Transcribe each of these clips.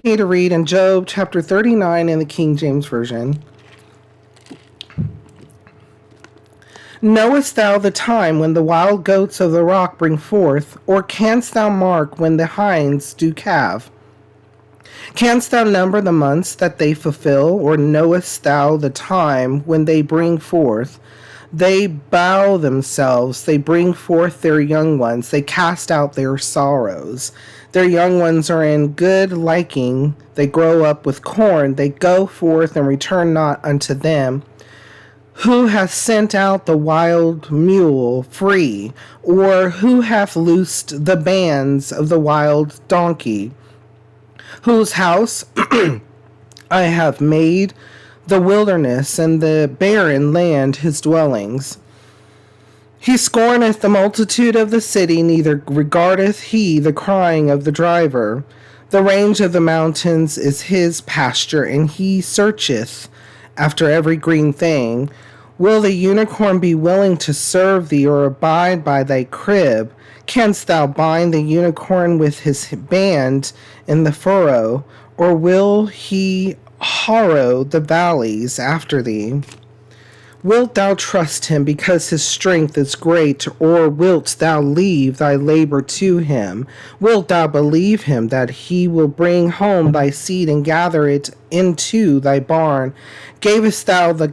Need to read in Job chapter 39 in the King James Version. Knowest thou the time when the wild goats of the rock bring forth, or canst thou mark when the hinds do calve? Canst thou number the months that they fulfill, or knowest thou the time when they bring forth? They bow themselves, they bring forth their young ones, they cast out their sorrows. Their young ones are in good liking, they grow up with corn, they go forth and return not unto them. Who hath sent out the wild mule free, or who hath loosed the bands of the wild donkey? Whose house I have made the wilderness, and the barren land his dwellings. He scorneth the multitude of the city, neither regardeth he the crying of the driver. The range of the mountains is his pasture, and he searcheth after every green thing. Will the unicorn be willing to serve thee, or abide by thy crib? Canst thou bind the unicorn with his band in the furrow, or will he harrow the valleys after thee? Wilt thou trust him because his strength is great, or wilt thou leave thy labor to him? Wilt thou believe him that he will bring home thy seed and gather it into thy barn? Gavest thou the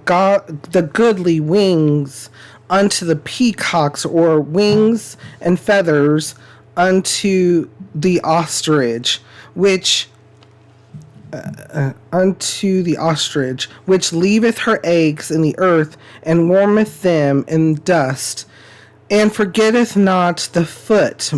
goodly wings unto the peacocks, or wings and feathers unto the ostrich, which leaveth her eggs in the earth, and warmeth them in dust, and forgetteth not the foot,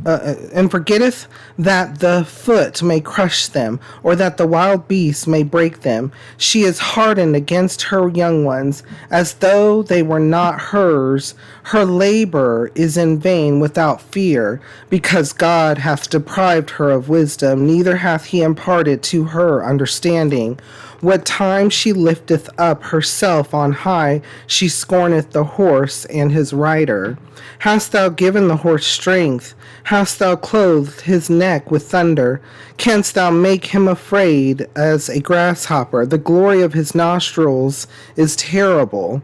and forgetteth that the foot may crush them, or that the wild beast may break them. She is hardened against her young ones, as though they were not hers. Her labor is in vain without fear, because God hath deprived her of wisdom, neither hath he imparted to her understanding. What time she lifteth up herself on high, she scorneth the horse and his rider. Hast thou given the horse strength? Hast thou clothed his neck with thunder? Canst thou make him afraid as a grasshopper? The glory of his nostrils is terrible.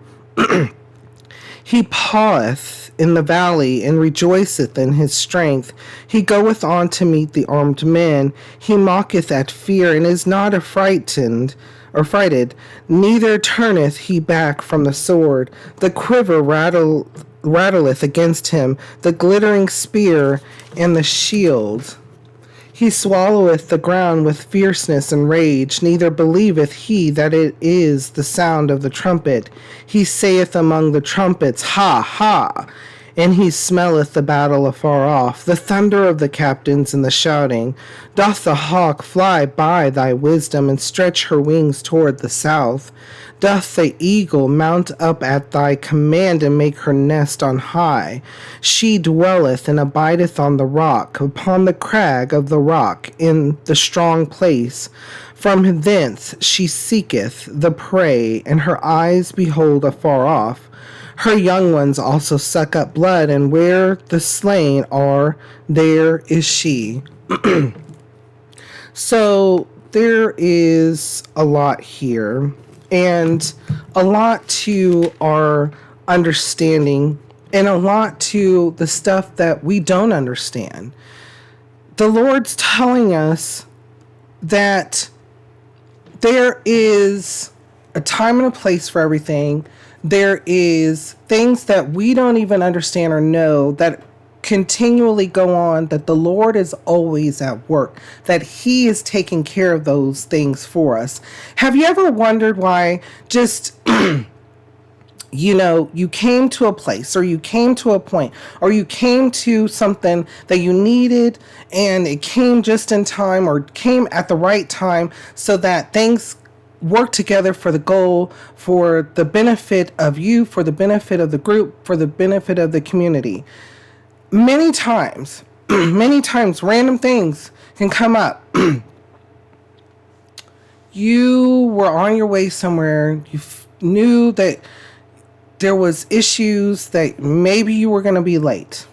He paweth in the valley, and rejoiceth in his strength. He goeth on to meet the armed men. He mocketh at fear, and is not frighted, neither turneth he back from the sword. The quiver rattleth against him, the glittering spear and the shield. He swalloweth the ground with fierceness and rage, neither believeth he that it is the sound of the trumpet. He saith among the trumpets, Ha, ha! And he smelleth the battle afar off, the thunder of the captains and the shouting. Doth the hawk fly by thy wisdom, and stretch her wings toward the south? Doth the eagle mount up at thy command, and make her nest on high? She dwelleth and abideth on the rock, upon the crag of the rock, in the strong place. From thence she seeketh the prey, and her eyes behold afar off. Her young ones also suck up blood, and where the slain are, there is she. So there is a lot here, and a lot to our understanding, and a lot to the stuff that we don't understand. The Lord's telling us that there is a time and a place for everything. There is things that we don't even understand or know that continually go on, that the Lord is always at work, that he is taking care of those things for us. Have you ever wondered why just you came to a place, or you came to a point, or you came to something that you needed, and it came just in time, or came at the right time, so that things work together for the goal, for the benefit of you, for the benefit of the group, for the benefit of the community? Many times, random things can come up. You were on your way somewhere. You knew that there was issues, that maybe you were going to be late.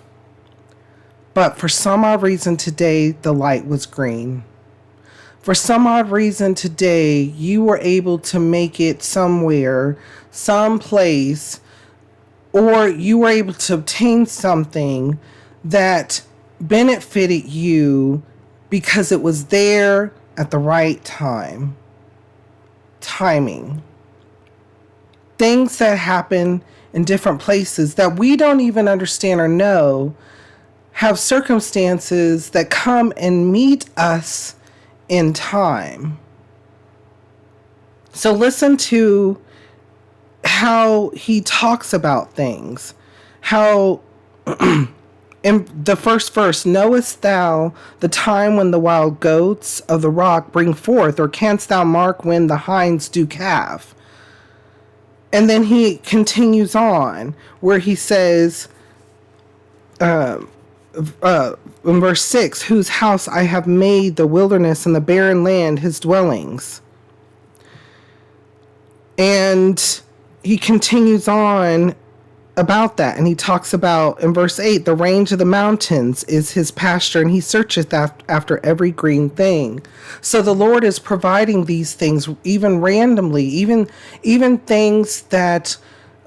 But for some odd reason today, the light was green. For some odd reason today, you were able to make it somewhere, someplace, or you were able to obtain something that benefited you because it was there at the right timing. Things that happen in different places that we don't even understand or know have circumstances that come and meet us in time. So listen to how he talks about things. How in the first verse, knowest thou the time when the wild goats of the rock bring forth, or canst thou mark when the hinds do calve? And then he continues on where he says, in verse 6, whose house I have made the wilderness and the barren land his dwellings. And he continues on about that, and he talks about in verse 8, the range of the mountains is his pasture, and he searcheth after every green thing. So the Lord is providing these things even randomly, even things that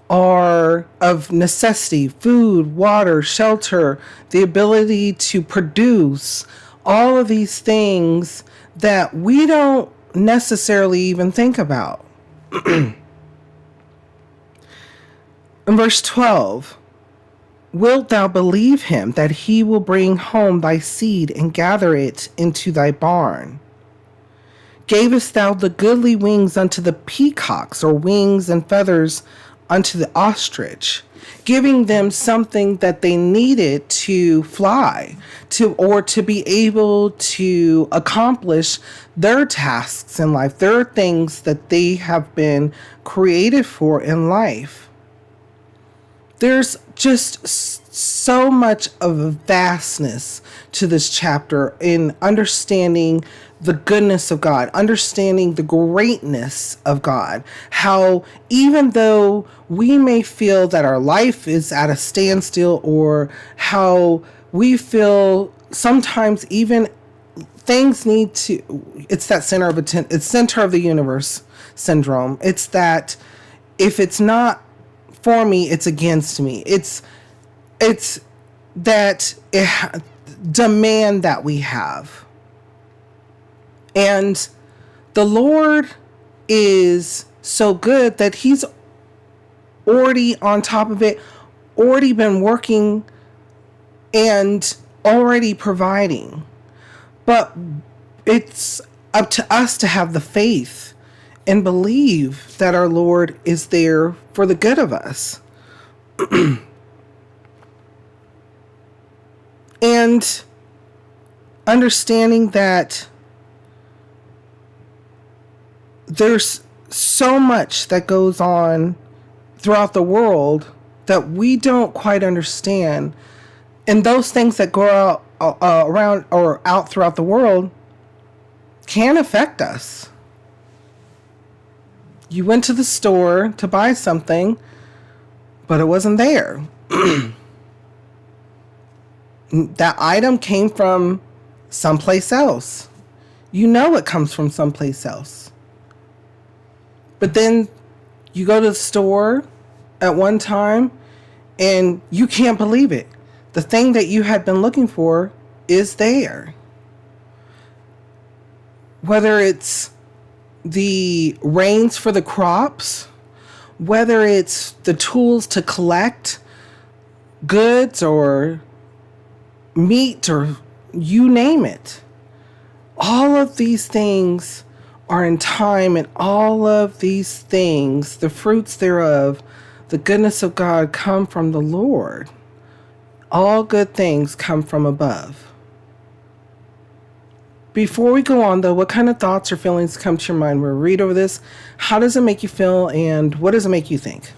are of necessity: food, water, shelter, the ability to produce, all of these things that we don't necessarily even think about. In verse 12, wilt thou believe him that he will bring home thy seed and gather it into thy barn? Gavest thou the goodly wings unto the peacocks, or wings and feathers unto the ostrich, giving them something that they needed to fly, or to be able to accomplish their tasks in life, their things that they have been created for in life. There's just so much of a vastness to this chapter in understanding the goodness of God, understanding the greatness of God. How even though we may feel that our life is at a standstill, or how we feel sometimes even things need to, it's that it's center of the universe syndrome. It's that if it's not for me, it's against me. It's that demand that we have. And the Lord is so good that he's already on top of it, already been working and already providing. But it's up to us to have the faith and believe that our Lord is there for the good of us. And understanding that there's so much that goes on throughout the world that we don't quite understand. And those things that go out around or out throughout the world can affect us. You went to the store to buy something, but it wasn't there. That item came from someplace else. You know it comes from someplace else. But then you go to the store at one time and you can't believe it. The thing that you had been looking for is there. Whether it's the rains for the crops, whether it's the tools to collect goods or meat, or you name it. All of these things are in time, and all of these things, the fruits thereof, the goodness of God, come from the Lord. All good things come from above. Before we go on, though, what kind of thoughts or feelings come to your mind when we read over this? How does it make you feel, and what does it make you think?